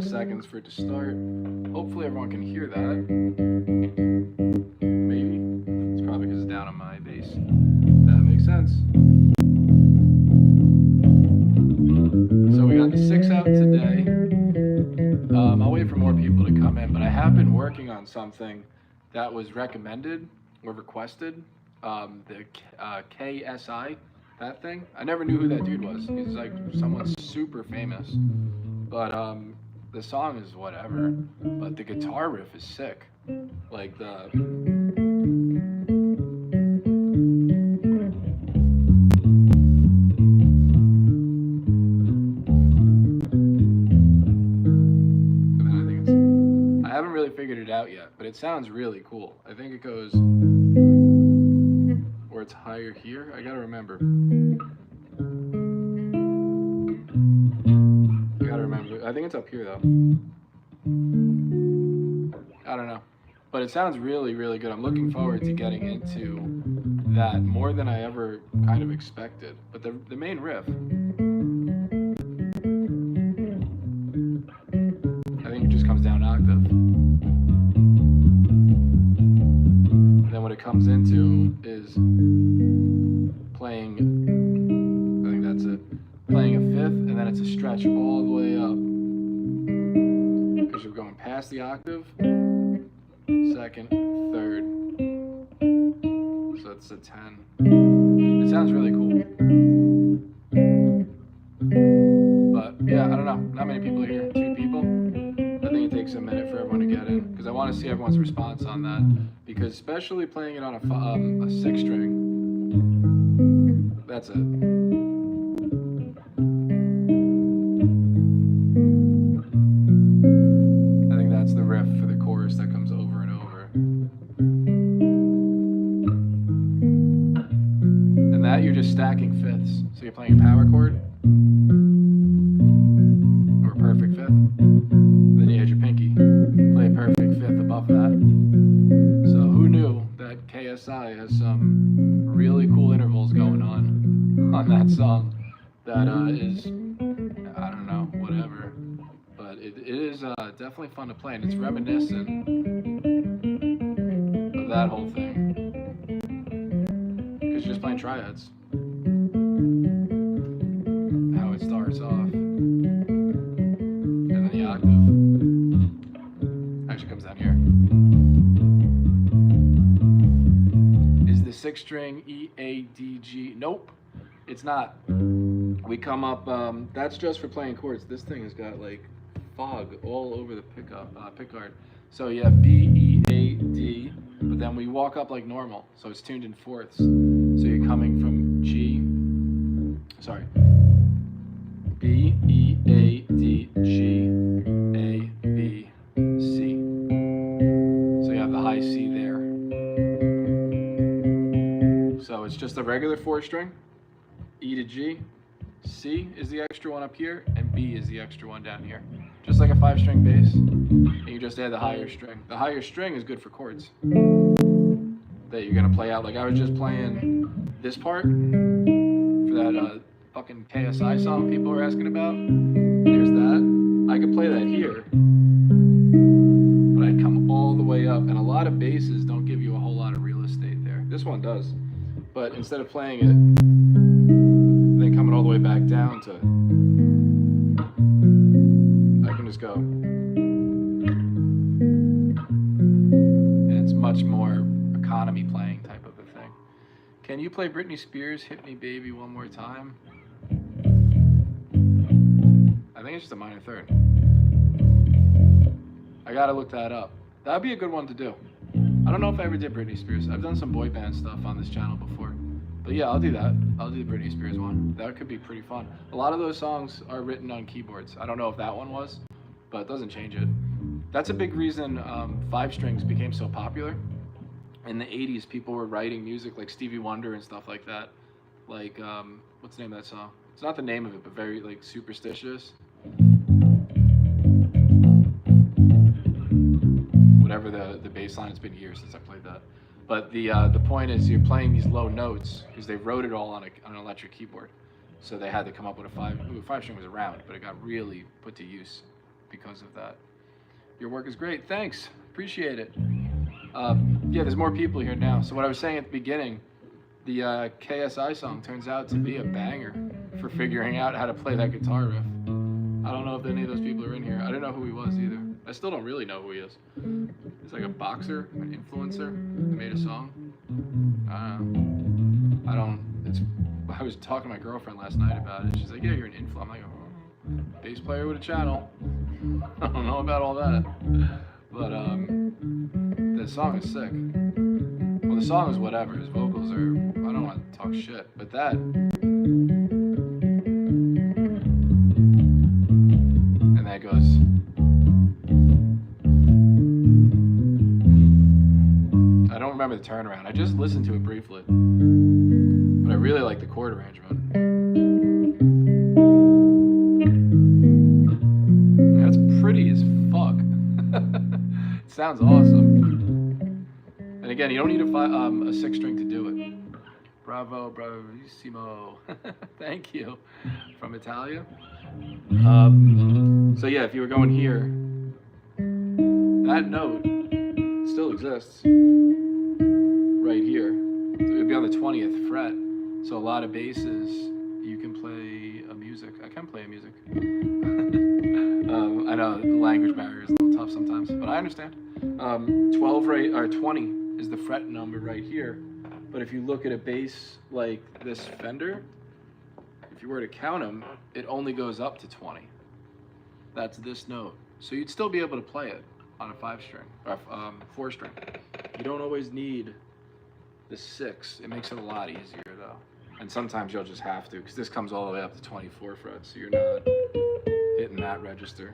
of seconds for it to start. Hopefully everyone can hear that. Maybe. It's probably because it's down on my bass. That makes sense. So we got the 6 out today. I'll wait for more people to come in, but I have been working on something that was recommended or requested. The KSI, that thing. I never knew who that dude was. He's like someone super famous. But the song is whatever. But the guitar riff is sick. Like the... I haven't really figured it out yet, but it sounds really cool. I think it goes... or it's higher here. I gotta remember. I think it's up here though. I don't know. But it sounds really, really good. I'm looking forward to getting into that more than I ever kind of expected. But the main riff, I think it just comes down an octave. And then what it comes into is playing, I think that's it, playing a fifth, and then it's a stretch all the way up. Because you're going past the octave, second, third. So it's a 10. It sounds really cool. But yeah, I don't know. Not many people here. 2 people. I think it takes a minute for everyone to get in. Because I want to see everyone's response on that. Because especially playing it on a 6-string, that's it. You're just stacking fifths. So you're playing a power chord or a perfect fifth. Then you had your pinky. Play a perfect fifth above that. So who knew that KSI has some really cool intervals going on that song that is, I don't know, whatever. But it is definitely fun to play, and it's reminiscent of that whole thing. Because you're just playing triads. How it starts off. And then the octave actually comes down here. Is the 6-string E, A, D, G? Nope, it's not. We come up, that's just for playing chords. This thing has got like fog all over the pickguard. So you have B, E, A, D, but then we walk up like normal. So it's tuned in fourths. So you're coming from G, sorry, B, E, A, D, G, A, B, C. So you have the high C there. So it's just a regular 4-string, E to G, C is the extra one up here, and B is the extra one down here. Just like a 5-string bass, and you just add the higher string. The higher string is good for chords that you're gonna play out. Like I was just playing this part for that fucking KSI song people were asking about. There's that. I could play that here, but I'd come all the way up, and a lot of basses don't give you a whole lot of real estate there. This one does, but instead of playing it, then coming all the way back down to, I can just go, and it's much more economy playing type of a thing. Can you play Britney Spears' Hit Me Baby one more time? I think it's just a minor third. I gotta look that up. That'd be a good one to do. I don't know if I ever did Britney Spears. I've done some boy band stuff on this channel before. But yeah, I'll do that. I'll do the Britney Spears one. That could be pretty fun. A lot of those songs are written on keyboards. I don't know if that one was, but it doesn't change it. That's a big reason 5-strings became so popular. In the 80s, people were writing music like Stevie Wonder and stuff like that. Like, what's the name of that song? It's not the name of it, but very like superstitious. Whatever the bass line, it's been years since I played that. But the point is, you're playing these low notes because they wrote it all on an electric keyboard. So they had to come up with a 5-string was around, but it got really put to use because of that. Your work is great. Thanks. Appreciate it. Yeah, there's more people here now. So what I was saying at the beginning, the KSI song turns out to be a banger for figuring out how to play that guitar riff. I don't know if any of those people are in here. I didn't know who he was either. I still don't really know who he is. He's like a boxer, an influencer that made a song. I was talking to my girlfriend last night about it. She's like, yeah, you're an influencer. I'm like, oh, bass player with a channel. I don't know about all that. But the song is sick. Well, the song is whatever. His vocals are, I don't want to talk shit, but that. And that goes. I don't remember the turnaround. I just listened to it briefly. But I really like the chord arrangement. That's pretty as fuck. It sounds awesome. And again, you don't need a 6-string to do it. Bravo, bravissimo. Thank you. From Italia. So yeah, if you were going here, that note still exists right here. It would be on the 20th fret. So a lot of basses, you can play a music. I can play a music. I know the language barrier is a little tough sometimes, but I understand. 20 is the fret number right here. But if you look at a bass like this Fender, if you were to count them, it only goes up to 20. That's this note. So you'd still be able to play it on a 5-string or 4-string. You don't always need the 6. It makes it a lot easier though. And sometimes you'll just have to, because this comes all the way up to 24 frets, so you're not hitting that register.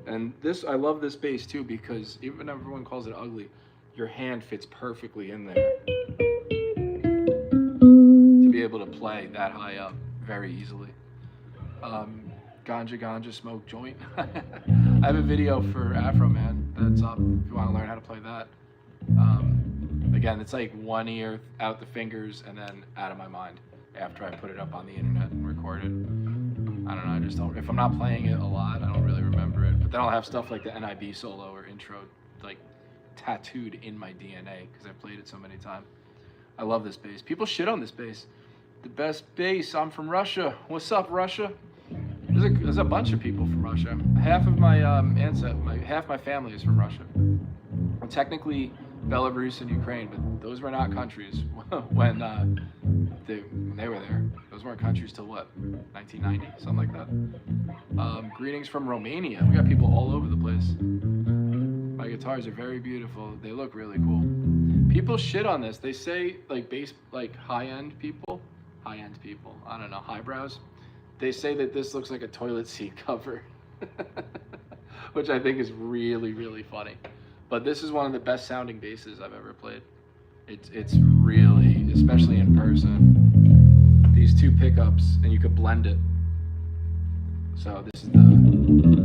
And this, I love this bass too, because even if everyone calls it ugly, your hand fits perfectly in there to be able to play that high up very easily. Ganja smoke joint. I have a video for Afro Man that's up if you want to learn how to play that. Again, it's like one ear out the fingers and then out of my mind after I put it up on the internet and record it. I don't know, I just don't, if I'm not playing it a lot, I don't really remember it. But then I'll have stuff like the NIB solo or intro like tattooed in my DNA because I've played it so many times. I love this bass. People shit on this bass. The best bass, I'm from Russia. What's up, Russia? There's a bunch of people from Russia. Half of my half my family is from Russia. Well, technically Belarus and Ukraine, but those were not countries when they were there. Those weren't countries till what, 1990, something like that. Greetings from Romania. We got people all over the place. My guitars are very beautiful. They look really cool. People shit on this. They say like high-end people, I don't know, highbrows. They say that this looks like a toilet seat cover, which I think is really, really funny. But this is one of the best sounding basses I've ever played. It's really, especially in person, these two pickups, and you could blend it. So this is the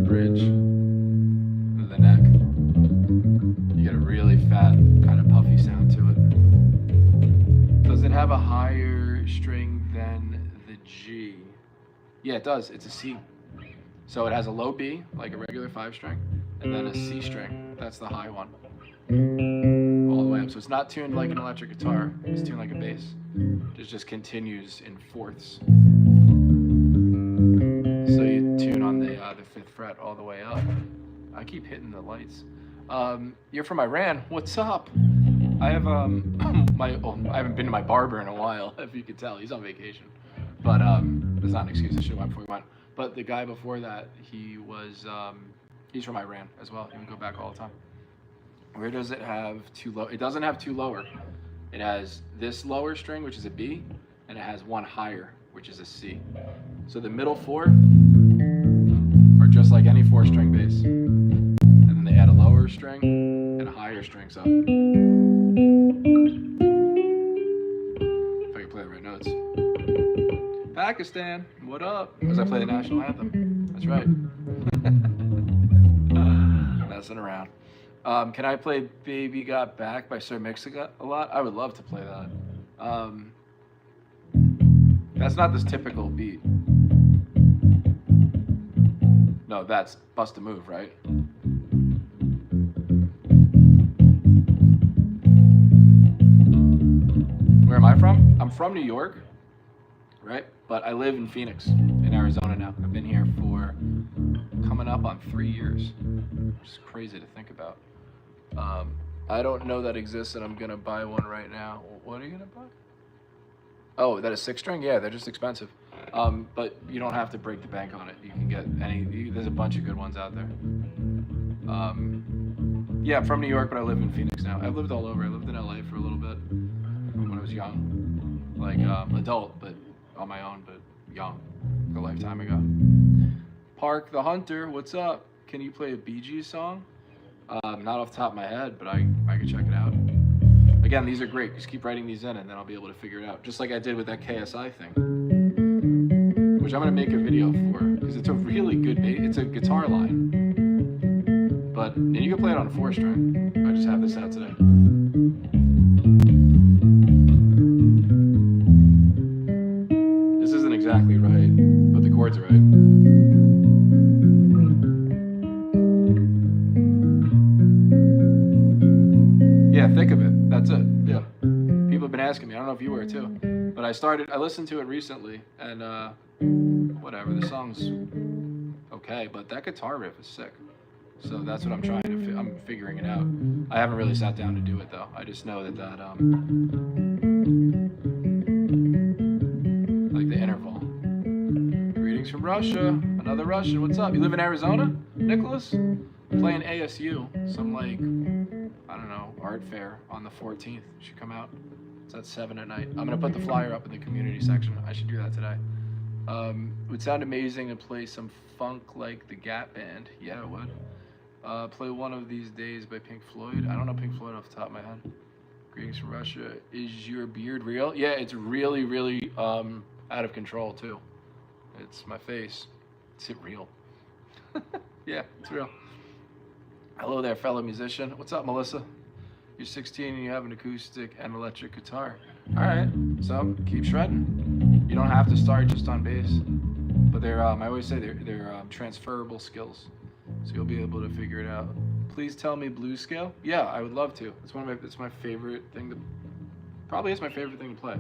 bridge, the neck. You get a really fat, kind of puffy sound to it. Does it have a higher string than the G? Yeah, it does. It's a C. So it has a low B, like a regular 5-string, and then a C string. That's the high one. All the way up. So it's not tuned like an electric guitar. It's tuned like a bass. It just continues in fourths. So you tune on the 5th fret all the way up. I keep hitting the lights. You're from Iran. What's up? I have I haven't been to my barber in a while, if you could tell. He's on vacation. But that's not an excuse. I should have went before we went. But the guy before that, he was he's from Iran as well. He would go back all the time. Where does it have two low? It doesn't have two lower. It has this lower string, which is a B, and it has one higher, which is a C. So the middle 4 are just like any 4-string bass. And then they add a lower string and a higher string. So if I can play the right notes. Pakistan, what up? As I play the national anthem. That's right. Messing around. Can I play Baby Got Back by Sir Mix-a a lot? I would love to play that. That's not this typical beat. No, that's Bust a Move, right? Where am I from? I'm from New York, right? But I live in Phoenix, in Arizona now. I've been here for coming up on 3 years, which is crazy to think about. I don't know that exists, and I'm gonna buy one right now. What are you gonna buy? Oh, that is 6-string? Yeah, they're just expensive. But you don't have to break the bank on it. You can get there's a bunch of good ones out there. Yeah, I'm from New York, but I live in Phoenix now. I've lived all over. I lived in LA for a little bit when I was young. Like, adult, but on my own, but young, a lifetime ago. Park the Hunter, what's up? Can you play a Bee Gees song? Not off the top of my head, but I can check it out. Again, these are great. Just keep writing these in, and then I'll be able to figure it out. Just like I did with that KSI thing, which I'm gonna make a video for, because it's a really good it's a guitar line. But and you can play it on a 4-string. I just have this out today. This isn't exactly right, but the chords are right. Yeah, thick of it. That's it. Yeah. People have been asking me. I don't know if you were too, but I listened to it recently, and whatever. The song's okay, but that guitar riff is sick. So that's what I'm trying to. I'm figuring it out. I haven't really sat down to do it though. I just know that like the interval. Greetings from Russia. Another Russian. What's up? You live in Arizona, Nicholas? I'm playing ASU. Some like, I don't know, art fair on the 14th. Should come out. It's at 7 at night. I'm gonna put the flyer up in the community section. I should do that today. It would sound amazing to play some funk like the Gap Band. Yeah, it would. Play One of These Days by Pink Floyd. I don't know Pink Floyd off the top of my head. Greetings from Russia. Is your beard real? Yeah, it's really, really out of control too. It's my face. Is it real? Yeah, it's real. Hello there, fellow musician. What's up, Melissa? You're 16 and you have an acoustic and electric guitar. All right, so keep shredding. You don't have to start just on bass, but they're I always say they're transferable skills, so you'll be able to figure it out. Please tell me blues scale. Yeah, I would love to. It's my favorite thing to probably is my favorite thing to play.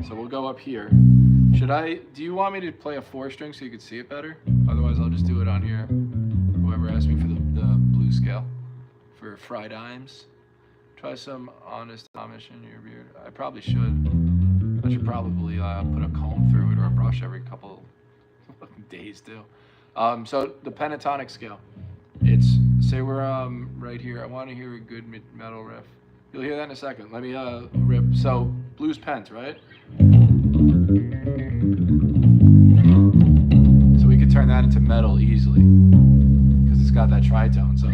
So we'll go up here. Do you want me to play a 4-string so you can see it better? Otherwise, I'll just do it on here. Whoever asked me for the blues scale for fried dimes. Try some Honest Amish in your beard. I probably should. I should probably put a comb through it or a brush every couple days too. So the pentatonic scale. It's, say we're right here. I want to hear a good metal riff. You'll hear that in a second. Let me rip. So blues pent, right? So we could turn that into metal easily because it's got that tritone. So.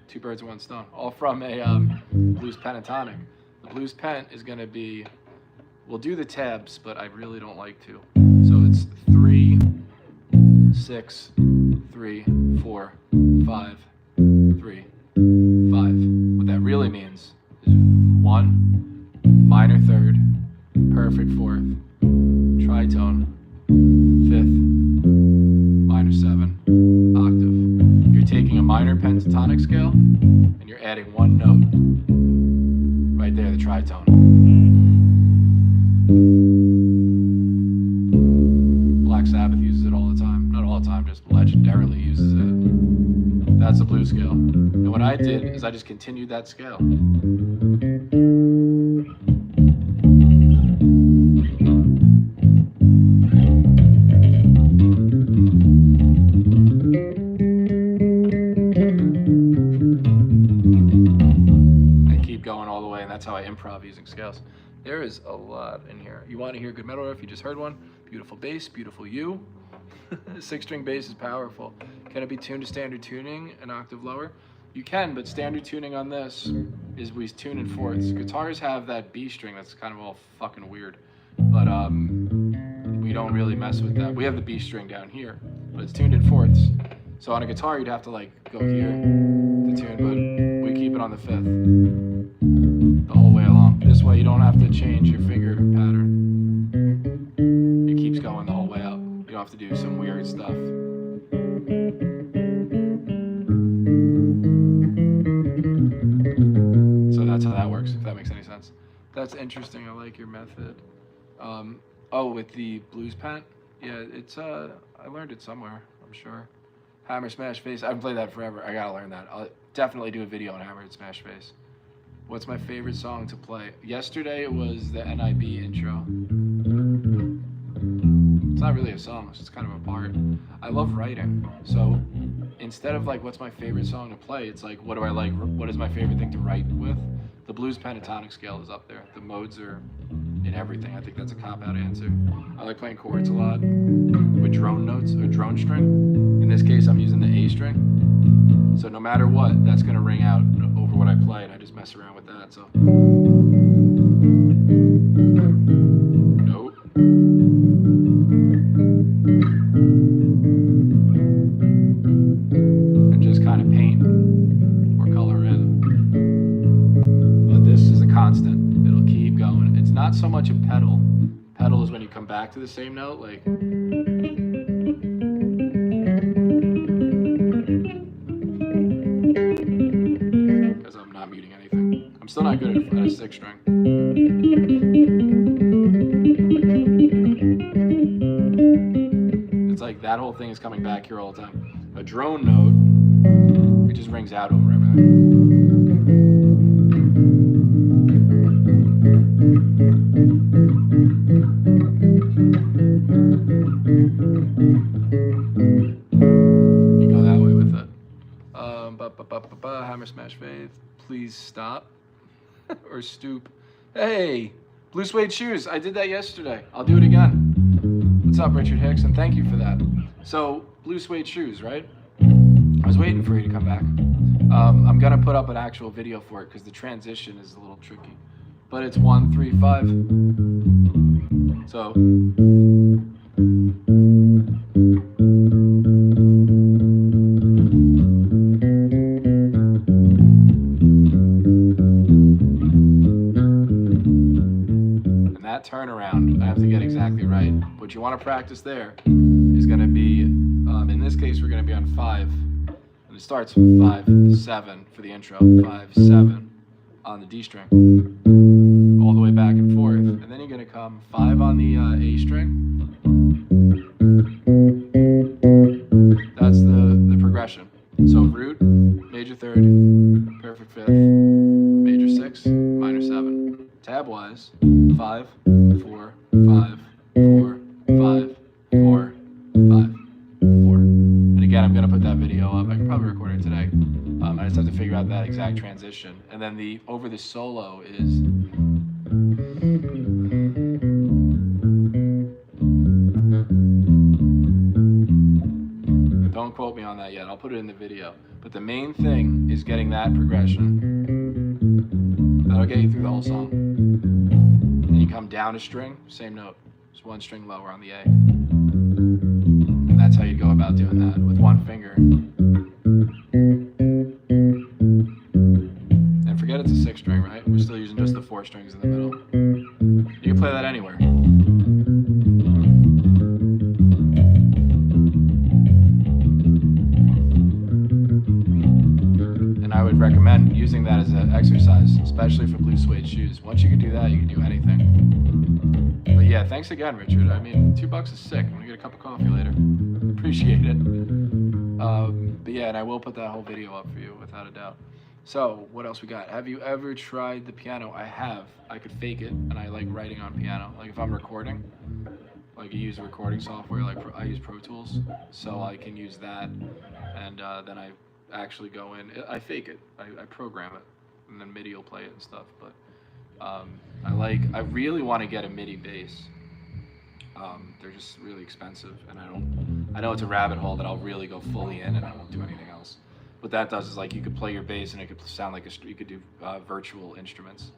Two birds with one stone, all from a blues pentatonic. The blues pent is going to be, we'll do the tabs, but I really don't like to. So it's 3, 6, 3, 4, 5, 3, 5. What that really means is 1, minor 3rd, perfect 4th, tritone, 5th, minor 7, octave. You're taking a minor pentatonic scale and you're adding one note right there, the tritone. Black Sabbath uses it all the time. Not all the time, just legendarily uses it. That's the blues scale. And what I did is I just continued that scale. That's how I improv using scales. There is a lot in here. You want to hear good metal riff? You just heard one. Beautiful bass, beautiful you. Six string bass is powerful. Can it be tuned to standard tuning an octave lower? You can, but standard tuning on this is we tune in fourths. Guitars have that B string that's kind of all fucking weird, but we don't really mess with that. We have the B string down here, but it's tuned in fourths. So on a guitar, you'd have to like go here to tune, but we keep it on the fifth the whole way along. This way, you don't have to change your finger pattern. It keeps going the whole way up. You don't have to do some weird stuff. So that's how that works, if that makes any sense. That's interesting. I like your method. Oh, with the blues pen? Yeah, it's I learned it somewhere, I'm sure. Hammer Smash Face. I haven't played that forever. I gotta learn that. I'll definitely do a video on Hammer Smash Face. What's my favorite song to play? Yesterday it was the NIB intro. It's not really a song, it's just kind of a part. I love writing, so instead of like what's my favorite song to play, it's like what do I like, what is my favorite thing to write with? The blues pentatonic scale is up there. The modes are in everything. I think that's a cop-out answer. I like playing chords a lot with drone notes or drone string. In this case, I'm using the A string. So no matter what, that's gonna ring out over what I play, and I just mess around with that, so. Nope. And just kind of paint or color in. But this is a constant. It'll keep going. It's not so much a pedal. Pedal is when you come back to the same note, like. Because I'm not muting anything. I'm still not good at a six string. It's like that whole thing is coming back here all the time. A drone note, it just rings out over everything. You go that way with it. Hammer Smash Faith, please stop. Or stoop. Hey, blue suede shoes. I did that yesterday. I'll do it again. What's up, Richard Hicks? And thank you for that. So, blue suede shoes, right? I was waiting for you to come back. I'm gonna put up an actual video for it because the transition is a little tricky. But it's 1, 3, 5. So. Turnaround, I have to get exactly right. What you want to practice there is going to be, in this case, we're going to be on 5. And it starts with 5, 7 for the intro, 5, 7 on the D string, all the way back and forth. And then you're going to come 5 on the A string. That's the progression. So root, major 3rd, perfect 5th, major 6, minor 7. Tab-wise, 5, 4, 5, 4, 5, 4, 5, 4. And again, I'm gonna put that video up. I can probably record it today. I just have to figure out that exact transition. And then the over the solo is. Don't quote me on that yet. I'll put it in the video. But the main thing is getting that progression. That'll get you through the whole song. And you come down a string, same note, just 1 string lower on the A. And that's how you go about doing that with 1 finger. And forget it's a 6 string, right? We're still using just the 4 strings in the middle. You can play that anywhere. I would recommend using that as an exercise, especially for blue suede shoes. Once you can do that, you can do anything. But yeah, thanks again, Richard. I mean, $2 is sick. I'm gonna get a cup of coffee later. Appreciate it. But yeah, and I will put that whole video up for you without a doubt. So what else we got? Have you ever tried the piano? I have. I could fake it, and I like writing on piano. Like if I'm recording, like you use recording software, like I use Pro Tools, so I can use that, and then I actually go in, I fake it, I program it, and then MIDI will play it and stuff, but I really want to get a MIDI bass. They're just really expensive, and I know it's a rabbit hole that I'll really go fully in and I won't do anything else. What that does is like you could play your bass and it could sound like you could do virtual instruments.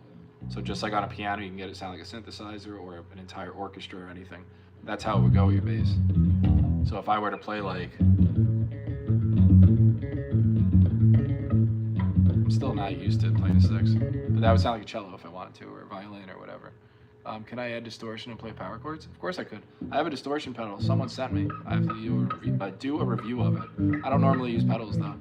So just like on a piano, you can get it sound like a synthesizer or an entire orchestra or anything. That's how it would go with your bass. So if I were to play like, I'm still not used to playing a six, but that would sound like a cello if I wanted to, or a violin or whatever. Can I add distortion and play power chords? Of course I could. I have a distortion pedal. Someone sent me. I have to do a review of it. I don't normally use pedals though.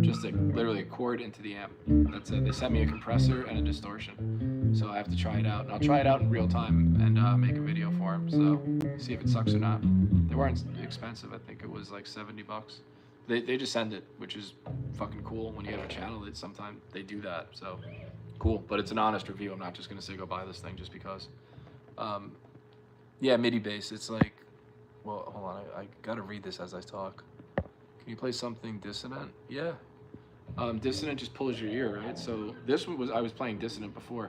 Just literally a chord into the amp. That's it. They sent me a compressor and a distortion. So I have to try it out. And I'll try it out in real time and make a video for them. So see if it sucks or not. They weren't expensive. I think it was like 70 bucks. They just send it, which is fucking cool. When you have a channel, sometimes they do that. So cool. But it's an honest review. I'm not just going to say go buy this thing just because. Yeah, MIDI bass, it's like, well, hold on, I gotta read this as I talk. Can you play something dissonant? Yeah. Dissonant just pulls your ear, right? So this one I was playing dissonant before.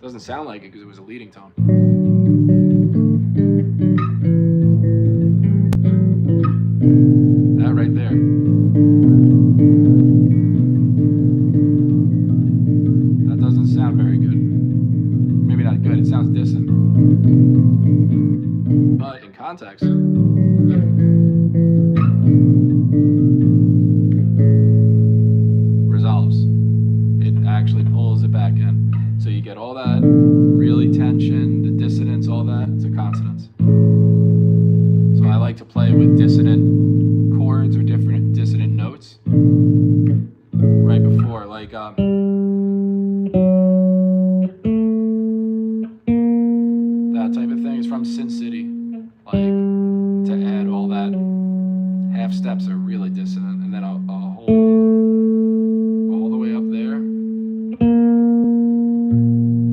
Doesn't sound like it because it was a leading tone. That right there. That doesn't sound very good. Maybe not good, it sounds dissonant. But in context, resolves. It actually pulls it back in. So you get all that really tension, the dissonance, all that, it's a consonance. So I like to play with dissonant chords or different dissonant notes right before, like that type of thing is from Sin City. Like to add all that half steps are really dissonant, and then I'll hold all the way up there, and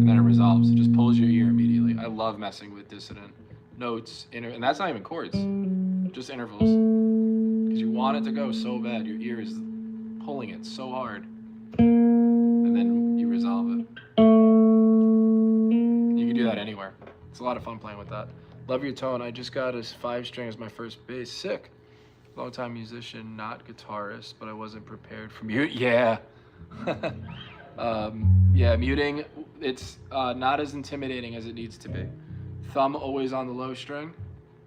then it resolves. It just pulls your ear immediately. I love messing with dissonant notes, and that's not even chords, just intervals, because you want it to go so bad. Your ear is pulling it so hard, and then you resolve it. You can do that anywhere. It's a lot of fun playing with that. Love your tone. I just got a 5-string as my first bass. Sick. Long-time musician, not guitarist, but I wasn't prepared for mute. Yeah. Yeah, muting, it's not as intimidating as it needs to be. Thumb always on the low string,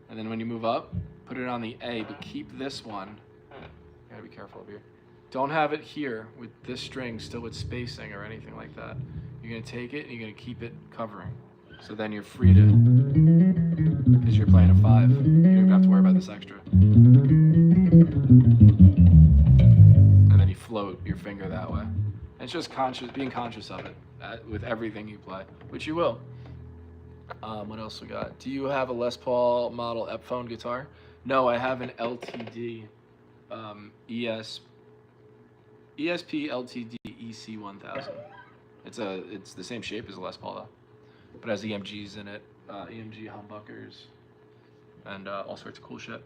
and then when you move up, put it on the A, but keep this one. Gotta be careful up here. Don't have it here with this string still with spacing or anything like that. You're gonna take it and you're gonna keep it covering. So then you're free to, because you're playing a 5. You don't even have to worry about this extra. And then you float your finger that way. And it's just being conscious of it with everything you play, which you will. What else we got? Do you have a Les Paul model Epiphone guitar? No, I have an LTD ESP LTD EC1000. It's the same shape as a Les Paul though. But has EMGs in it, EMG humbuckers, and all sorts of cool shit.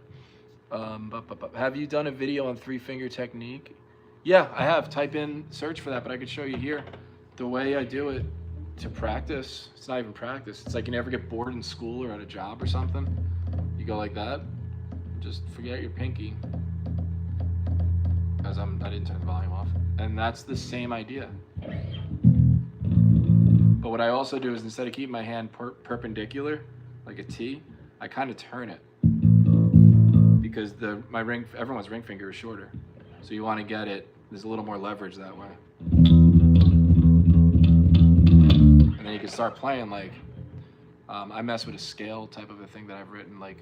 Have you done a video on 3-finger technique? Yeah, I have. Search for that, but I could show you here. The way I do it to practice, it's not even practice. It's like you never get bored in school or at a job or something. You go like that, just forget your pinky, because I didn't turn the volume off. And that's the same idea. But what I also do is instead of keeping my hand perpendicular, like a T, I kind of turn it. Because everyone's ring finger is shorter. So you want to get it, there's a little more leverage that way. And then you can start playing like, I mess with a scale type of a thing that I've written like,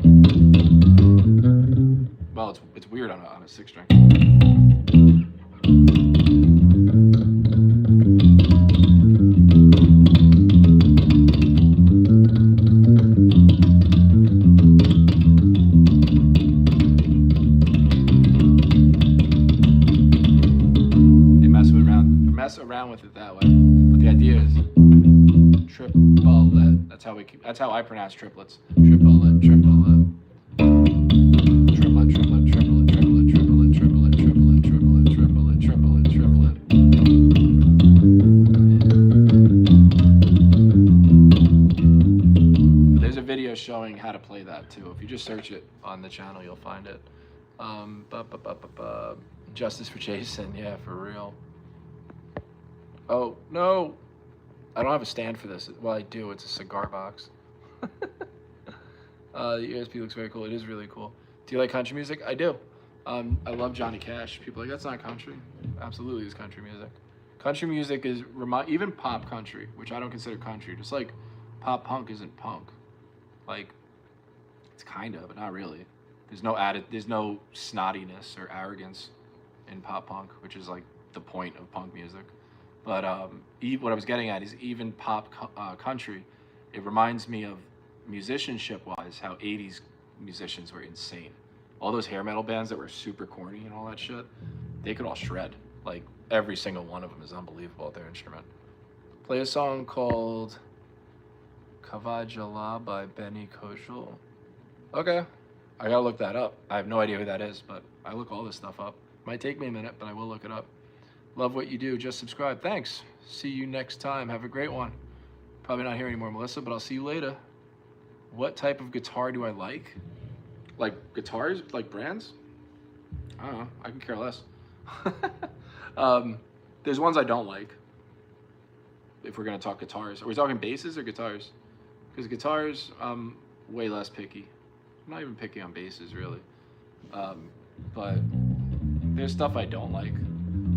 well, it's weird on a 6-string. Around with it that way, but the idea is triplet. That's how I pronounce triplets. Triplet, triplet, triplet, triplet, triplet, triplet, triplet, triplet, triplet, triplet, triplet, triplet, triplet. There's a video showing how to play that too. If you just just search it on the channel, you'll find it. Justice for Jason, yeah, for real. Oh, no. I don't have a stand for this. Well, I do. It's a cigar box. The ESP looks very cool. It is really cool. Do you like country music? I do. I love Johnny Cash. People are like, that's not country. Absolutely is country music. Country music is, even pop country, which I don't consider country, just like pop punk isn't punk. Like, it's kind of, but not really. There's no snottiness or arrogance in pop punk, which is like the point of punk music. But what I was getting at is even pop country, it reminds me of musicianship-wise how 80s musicians were insane. All those hair metal bands that were super corny and all that shit, they could all shred. Like, every single one of them is unbelievable at their instrument. Play a song called Kavajala by Benny Kojal. Okay, I gotta look that up. I have no idea who that is, but I look all this stuff up. Might take me a minute, but I will look it up. Love what you do. Just subscribe. Thanks. See you next time. Have a great one. Probably not here anymore, Melissa, but I'll see you later. What type of guitar do I like? Like guitars? Like brands? I don't know. I can care less. There's ones I don't like. If we're going to talk guitars. Are we talking basses or guitars? Because guitars, I'm way less picky. I'm not even picky on basses, really. But there's stuff I don't like.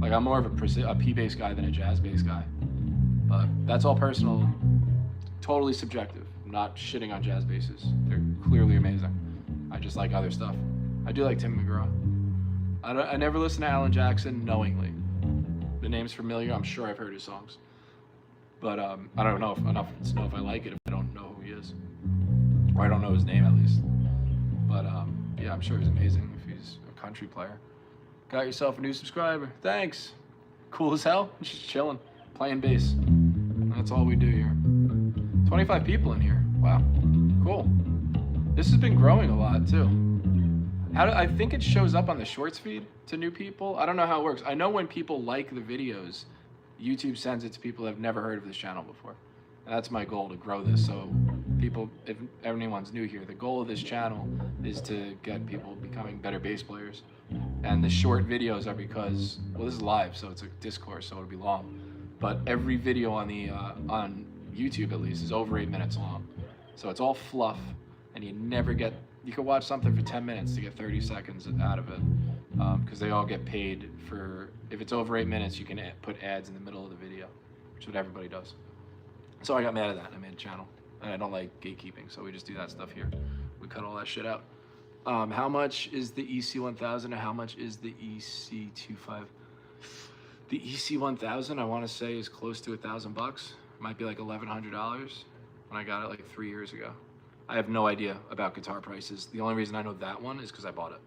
Like, I'm more of a P bass guy than a jazz bass guy. But that's all personal, totally subjective. I'm not shitting on jazz basses. They're clearly amazing. I just like other stuff. I do like Tim McGraw. I never listen to Alan Jackson knowingly. The name's familiar. I'm sure I've heard his songs. But I don't know enough to know if I like it if I don't know who he is. Or I don't know his name, at least. But yeah, I'm sure he's amazing if he's a country player. Got yourself a new subscriber. Thanks. Cool as hell. Just chilling, playing bass. That's all we do here. 25 people in here. Wow. Cool. This has been growing a lot too. I think it shows up on the shorts feed to new people. I don't know how it works. I know when people like the videos, YouTube sends it to people that have never heard of this channel before. And that's my goal, to grow this. So people, if anyone's new here, the goal of this channel is to get people becoming better bass players. And the short videos are because, well, this is live, so it's a discourse, so it'll be long. But every video on the on YouTube, at least, is over 8 minutes long. So it's all fluff, and you can watch something for 10 minutes to get 30 seconds out of it. Because they all get paid for, if it's over 8 minutes, you can put ads in the middle of the video, which is what everybody does. So I got mad at that. I made a channel, and I don't like gatekeeping, so we just do that stuff here. We cut all that shit out. How much is the EC1000 and how much is the EC25? The EC1000, I want to say, is close to $1,000. Might be like $1,100 when I got it like 3 years ago. I have no idea about guitar prices. The only reason I know that one is because I bought it.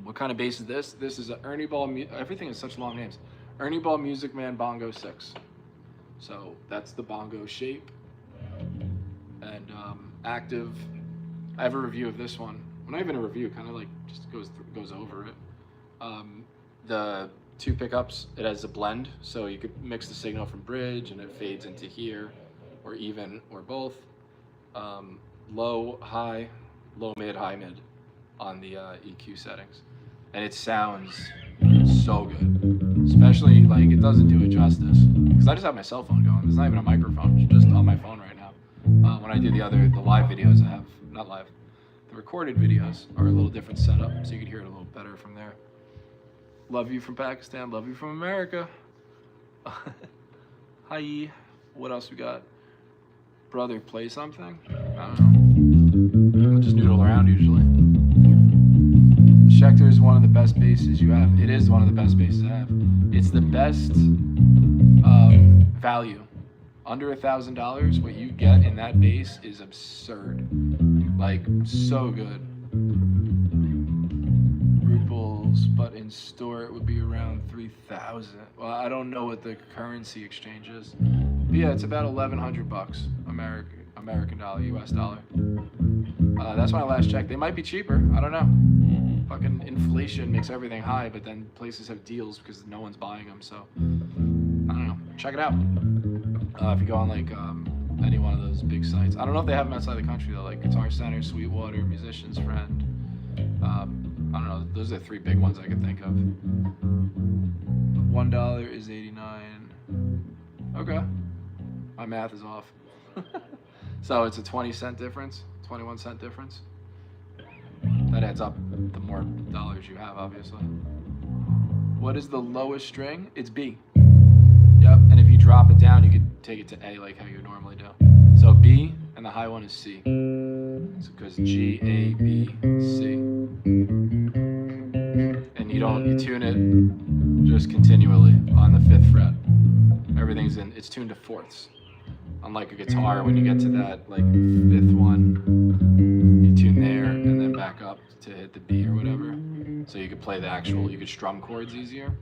What kind of bass is this? This is an Ernie Ball, everything is such long names. Ernie Ball Music Man Bongo 6. So that's the bongo shape. And active. I have a review of this one. Well, not even a review, kind of like just goes over it. The two pickups, it has a blend, so you could mix the signal from bridge and it fades into here, or even, or both. Low, high, low, mid, high, mid on the EQ settings. And it sounds so good. Especially, like, it doesn't do it justice. Because I just have my cell phone going. There's not even a microphone, it's just on my phone right now. When I do the live videos I have, not live, the recorded videos are a little different setup, so you can hear it a little better from there. Love you from Pakistan, love you from America. Hi, what else we got? Brother, play something? I don't know. I'll just noodle around usually. Schecter is one of the best basses you have. It is one of the best basses I have. It's the best value. Under $1,000, what you get in that bass is absurd. Like, so good. Rubles, but in store it would be around 3,000. Well, I don't know what the currency exchange is. But yeah, it's about 1,100 bucks, American dollar, US dollar. That's my last check. They might be cheaper. I don't know. Fucking inflation makes everything high, but then places have deals because no one's buying them. So I don't know. Check it out. If you go on like any one of those big sites. I don't know if they have them outside the country though, like Guitar Center, Sweetwater, Musician's Friend. I don't know, those are the 3 big ones I could think of. $1 is 89. Okay, my math is off. So it's a 20-cent difference, 21-cent difference. That adds up the more dollars you have, obviously. What is the lowest string? It's B. Yep, and if you drop it down, you could take it to A like how you normally do. So B, and the high one is C. So it goes G, A, B, C. And you tune it just continually on the 5th fret. Everything's it's tuned to 4ths. Unlike a guitar, when you get to that like 5th one, you tune there and then back up to hit the B or whatever. So you could play you could strum chords easier.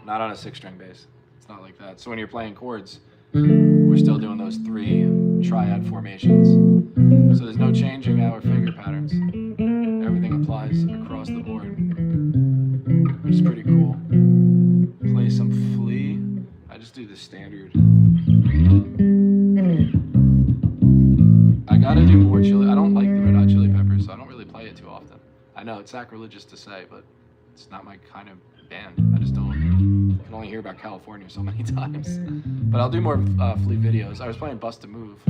Not on a 6-string bass. It's not like that. So when you're playing chords, we're still doing those 3 triad formations. So there's no changing our finger patterns. Everything applies across the board, which is pretty cool. Play some Flea. I just do the standard. I gotta do more chili. I don't like the Red Hot Chili Peppers, so I don't really play it too often. I know it's sacrilegious to say, but it's not my kind of band. I just don't. I can only hear about California so many times. But I'll do more Flea videos. I was playing Bust a Move.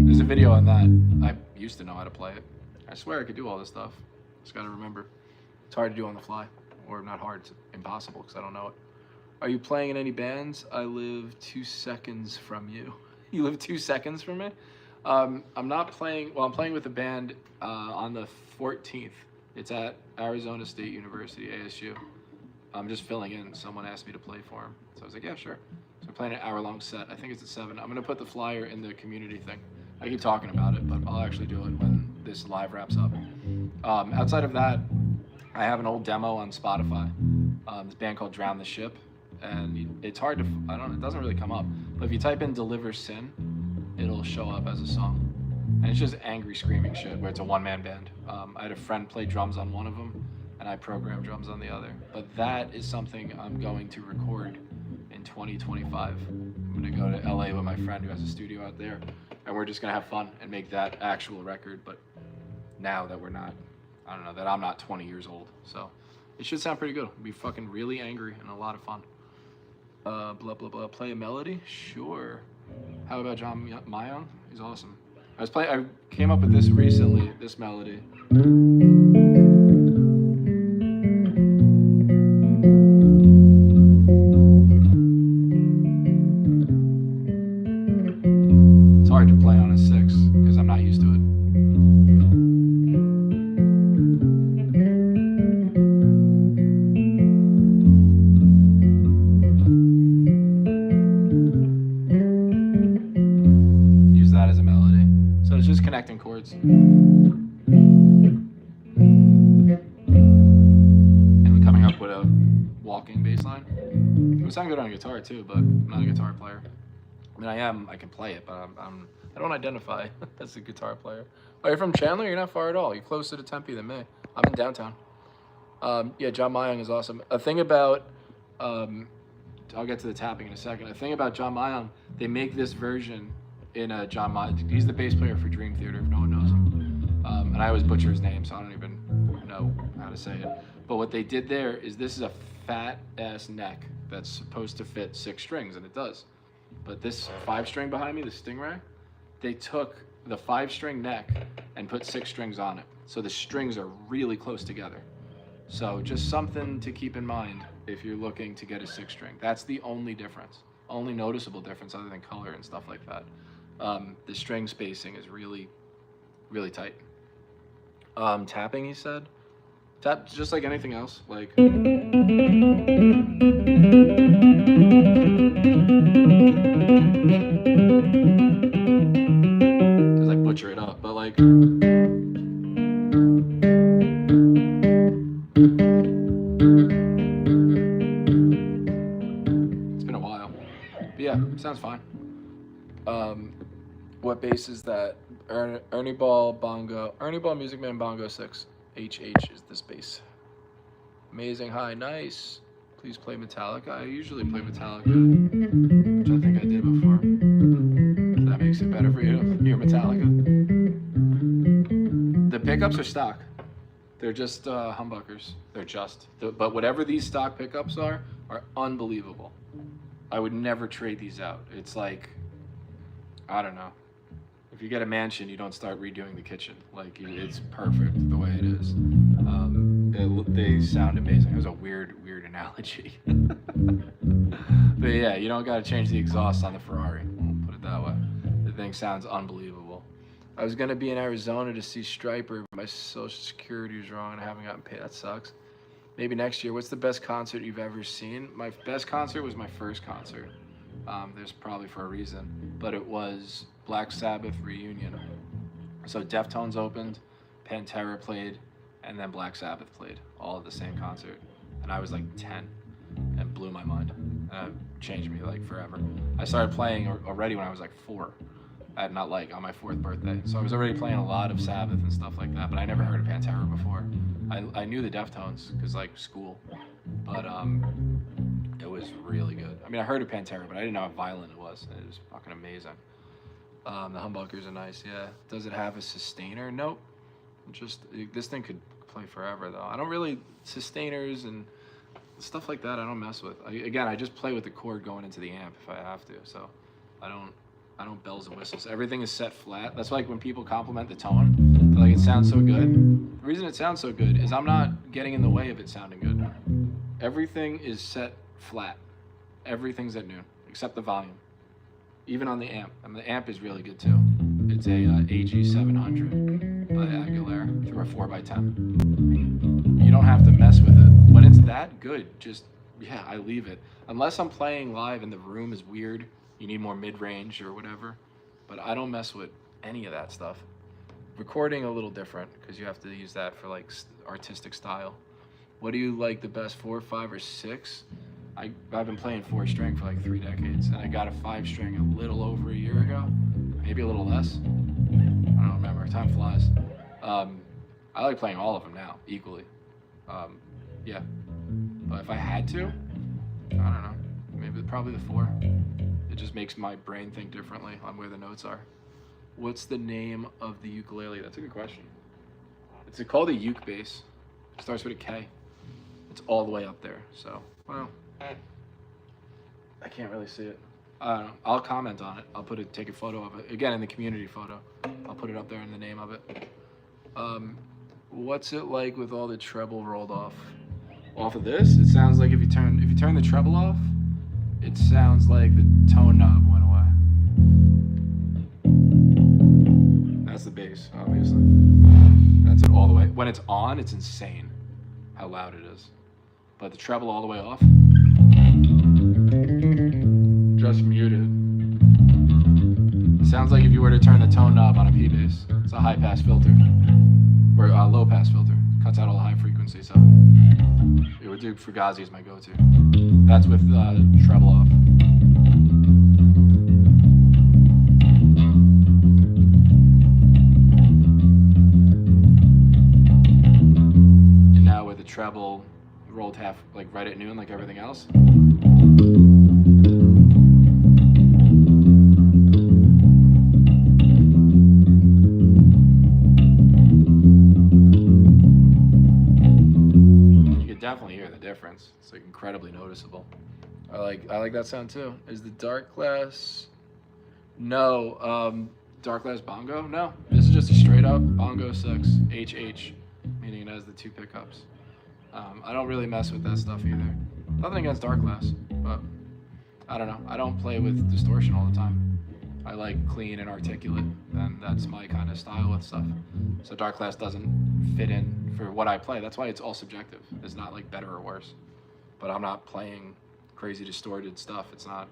There's a video on that. I used to know how to play it. I swear I could do all this stuff. Just gotta remember. It's hard to do on the fly. Or not hard, it's impossible because I don't know it. Are you playing in any bands? I live 2 seconds from you. You live 2 seconds from me? I'm not playing, well, I'm playing with a band on the 14th. It's at Arizona State University, ASU. I'm just filling in. Someone asked me to play for him. So I was like, yeah, sure. So I'm playing an hour-long set. I think it's at 7. I'm gonna put the flyer in the community thing. I keep talking about it, but I'll actually do it when this live wraps up. Outside of that, I have an old demo on Spotify. This band called Drown the Ship. And it's hard to, it doesn't really come up. But if you type in Deliver Sin, it'll show up as a song. And it's just angry screaming shit where it's a one-man band. I had a friend play drums on one of them, and I programmed drums on the other. But that is something I'm going to record in 2025. I'm gonna go to LA with my friend who has a studio out there, and we're just gonna have fun and make that actual record. But now that we're not, that I'm not 20 years old. So it should sound pretty good. It'll be fucking really angry and a lot of fun. Blah, blah, blah. Play a melody? Sure. How about John Mayong? He's awesome. I came up with this recently, this melody. It's hard to play on a 6 because I'm not used to it. Connecting chords and coming up with a walking bass line. It would sound good on a guitar too, but I'm not a guitar player. I mean, I can play it, but I don't identify as a guitar player. Oh, you're from Chandler? You're not far at all. You're closer to Tempe than me. I'm in downtown. Yeah, John Mayong is awesome. A thing about, I'll get to the tapping in a second. A thing about John Mayong, they make this version in John Mayong. He's the bass player for Dream Theater, if no one knows him. And I always butcher his name, so I don't even know how to say it. But what they did there is this is a fat-ass neck that's supposed to fit 6 strings, and it does. But this 5-string behind me, the Stingray, they took the 5-string neck and put 6 strings on it. So the strings are really close together. So just something to keep in mind if you're looking to get a 6-string. That's the only difference, only noticeable difference other than color and stuff like that. The string spacing is really, really tight. Tapping, he said. Tap just like anything else. Like. It's like butcher it up, but like. It's been a while. But yeah, sounds fine. What bass is that? Ernie Ball Bongo. Ernie Ball Music Man Bongo 6. HH is this bass. Amazing high, nice. Please play Metallica. I usually play Metallica, which I think I did before. If that makes it better for you to hear Metallica. The pickups are stock. They're just humbuckers. They're just. But whatever these stock pickups are unbelievable. I would never trade these out. It's like, I don't know. If you get a mansion, you don't start redoing the kitchen. Like, it's perfect the way it is. They sound amazing. It was a weird analogy. But yeah, you don't got to change the exhaust on the Ferrari. We'll put it that way. The thing sounds unbelievable. I was going to be in Arizona to see Stryper, but my social security was wrong and I haven't gotten paid. That sucks. Maybe next year. What's the best concert you've ever seen? My best concert was my first concert. There's probably for a reason, but it was Black Sabbath reunion. So Deftones opened, Pantera played, and then Black Sabbath played, all at the same concert. And I was like 10 and blew my mind. Changed me like forever. I started playing already when I was like 4. On my 4th birthday. So I was already playing a lot of Sabbath and stuff like that, but I never heard of Pantera before. I knew the Deftones because like school, but it was really good. I mean, I heard of Pantera, but I didn't know how violent it was. It was fucking amazing. The humbuckers are nice, yeah. Does it have a sustainer? Nope. This thing could play forever though. I don't really, sustainers and stuff like that I don't mess with. I just play with the cord going into the amp if I have to, so I don't bells and whistles. Everything is set flat. That's why like when people compliment the tone, they're like, it sounds so good. The reason it sounds so good is I'm not getting in the way of it sounding good. Everything is set flat. Everything's at noon, except the volume. Even on the amp. And the amp is really good too. It's a AG700 by Aguilera through a 4x10. You don't have to mess with it. When it's that good, yeah, I leave it. Unless I'm playing live and the room is weird, you need more mid-range or whatever, but I don't mess with any of that stuff. Recording a little different because you have to use that for like artistic style. What do you like the best, 4, 5, or 6? I've been playing 4-string for like 3 decades, and I got a 5-string a little over a year ago, maybe a little less. I don't remember. Time flies. I like playing all of them now equally. Yeah, but if I had to, I don't know. Maybe probably the 4. It just makes my brain think differently on where the notes are. What's the name of the ukulele? That's a good question. It's called a uke bass. It starts with a K. It's all the way up there. So, well, I can't really see it. I don't know. I'll comment on it. Take a photo of it. Again, in the community photo. I'll put it up there in the name of it. What's it like with all the treble rolled off? Off of this, it sounds like if you turn the treble off, it sounds like the tone knob went away. That's the bass, obviously. That's it all the way. When it's on, it's insane how loud it is. But the treble all the way off, just muted. It sounds like if you were to turn the tone knob on a P bass. It's a high pass filter, or a low pass filter. Cuts out all the high frequency, so it would do Fugazi is my go-to. That's with treble off. And now with the treble rolled half, like right at noon, like everything else. Definitely hear the difference. It's like incredibly noticeable. I like that sound too. Is the dark glass? No. Dark glass bongo? No. This is just a straight up bongo 6 HH, meaning it has the 2 pickups. I don't really mess with that stuff either. Nothing against dark glass, but I don't know. I don't play with distortion all the time. I like clean and articulate, and that's my kind of style with stuff. So dark glass doesn't fit in for what I play. That's why it's all subjective. It's not like better or worse. But I'm not playing crazy distorted stuff. It's not,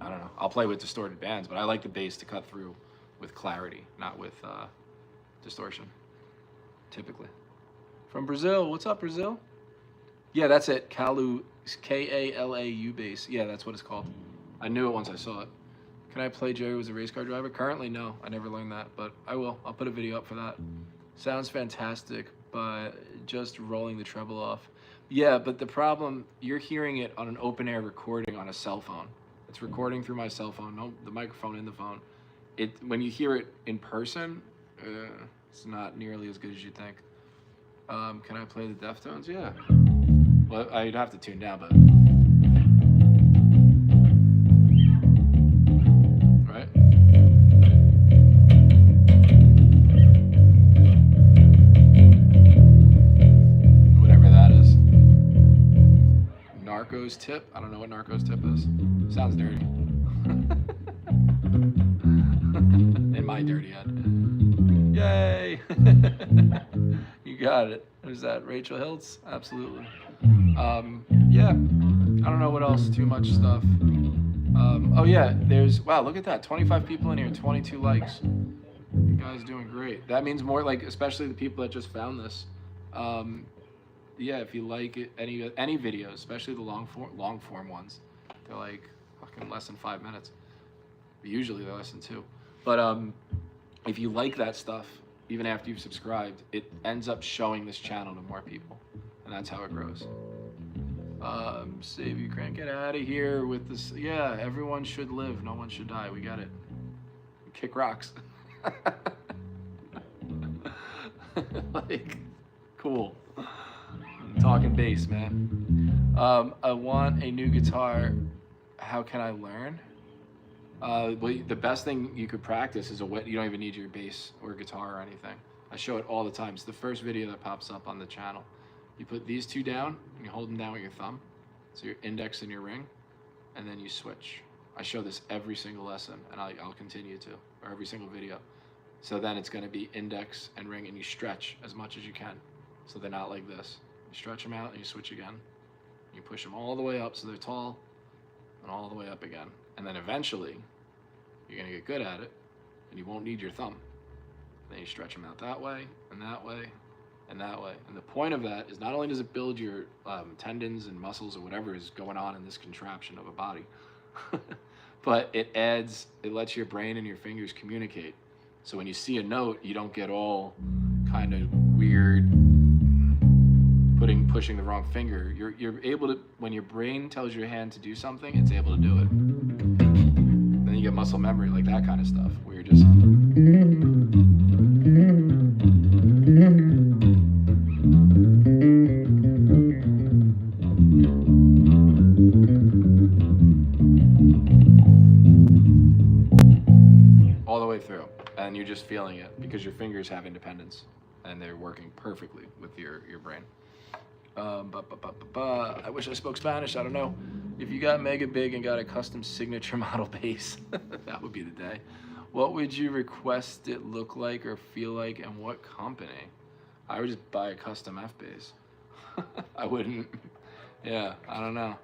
I don't know. I'll play with distorted bands, but I like the bass to cut through with clarity, not with distortion, typically. From Brazil, what's up, Brazil? Yeah, that's it, Kalu, K-A-L-A-U bass. Yeah, that's what it's called. I knew it once I saw it. Can I play Jerry was a race car driver? Currently, no. I never learned that, but I will. I'll put a video up for that. Sounds fantastic, but just rolling the treble off. Yeah, but the problem, you're hearing it on an open air recording on a cell phone. It's recording through my cell phone, no, the microphone in the phone. When you hear it in person, it's not nearly as good as you think. Can I play the Deftones? Yeah. Well, I'd have to tune down, but. Right? Whatever that is. Narco's Tip? I don't know what Narco's Tip is. Sounds dirty. In my dirty head. Yay! You got it. Who's that? Rachel Hiltz? Absolutely. Yeah. I don't know what else. Too much stuff. Oh yeah, wow, look at that. 25 people in here, 22 likes. You guys doing great. That means more, like, especially the people that just found this. Yeah, if you like it, any videos, especially the long form ones, they're like fucking less than 5 minutes. Usually they're less than 2. But if you like that stuff, even after you've subscribed, it ends up showing this channel to more people, and that's how it grows. Save Ukraine, get out of here with this. Yeah, everyone should live, no one should die. We got it. Kick rocks. Like, cool. I'm talking bass, man. I want a new guitar. How can I learn? Well, the best thing you could practice is you don't even need your bass or guitar or anything. I show it all the time. It's the first video that pops up on the channel. You put these two down, and you hold them down with your thumb. So your index and your ring, and then you switch. I show this every single lesson, and I'll continue to, or every single video. So then it's gonna be index and ring, and you stretch as much as you can. So they're not like this. You stretch them out, and you switch again. You push them all the way up so they're tall, and all the way up again. And then eventually, you're gonna get good at it, and you won't need your thumb. Then you stretch them out that way, and that way, and that way. And the point of that is not only does it build your tendons and muscles or whatever is going on in this contraption of a body, but it lets your brain and your fingers communicate. So when you see a note, you don't get all kind of weird, pushing the wrong finger. You're able to, when your brain tells your hand to do something, it's able to do it. Then you get muscle memory, like that kind of stuff, where you're just... all the way through, and you're just feeling it because your fingers have independence and they're working perfectly with your brain. I wish I spoke Spanish. I don't know. If you got mega big and got a custom signature model bass, that would be the day. What would you request it look like or feel like, and what company? I would just buy a custom F bass. I wouldn't. Yeah, I don't know.